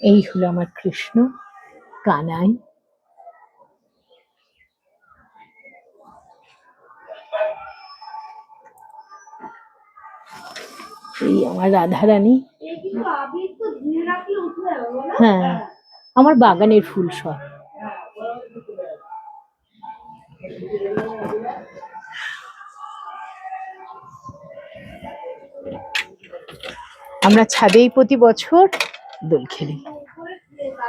এই হলো আমার কৃষ্ণ কানাই। এই আমার রাধারানী। হ্যাঁ, আমার বাগানের ফুল সব। আমরা ছাদেই প্রতি বছর দোল খেলি,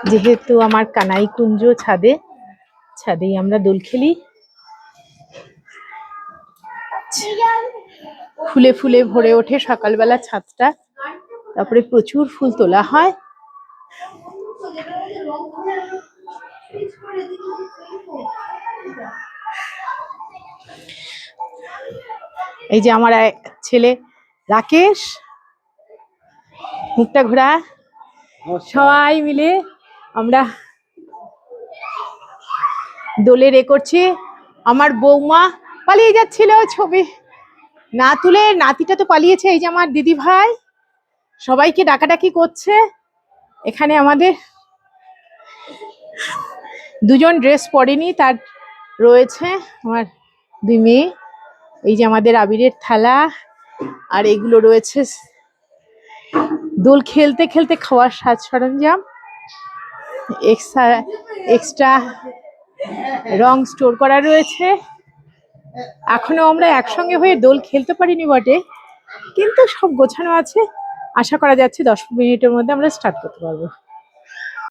যেহেতু আমার কানাই কুঞ্জ ছাদে, ছাদেই আমরা দোল খেলি। ফুলে ফুলে ভরে ওঠে সকালবেলা ছাদটা, তারপরে প্রচুর ফুল তোলা হয়। এই যে আমার ছেলে রাকেশ, মুখটা ঘোরা, সবাই মিলে আমরা দোলে রে করছি। আমার বৌমা পালিয়ে যাচ্ছিল, ছবি না তুলে, নাতিটা তো পালিয়েছে। এই যে আমার দিদি ভাই সবাইকে ডাকাডাকি করছে। এখানে আমাদের দুজন ড্রেস পরেনি, তার রয়েছে আমার দুই মেয়ে। এই যে আমাদের আবিরের থালা, আর এগুলো রয়েছে দোল খেলতে খেলতে খাওয়ার সাজ সরঞ্জাম। এক্সট্রা রং স্টোর করা রয়েছে। এখনো আমরা একসঙ্গে হয়ে দোল খেলতে পারিনি বটে, কিন্তু সব গোছানো আছে। আশা করা যাচ্ছে 10 মিনিটের মধ্যে আমরা স্টার্ট করতে পারবো।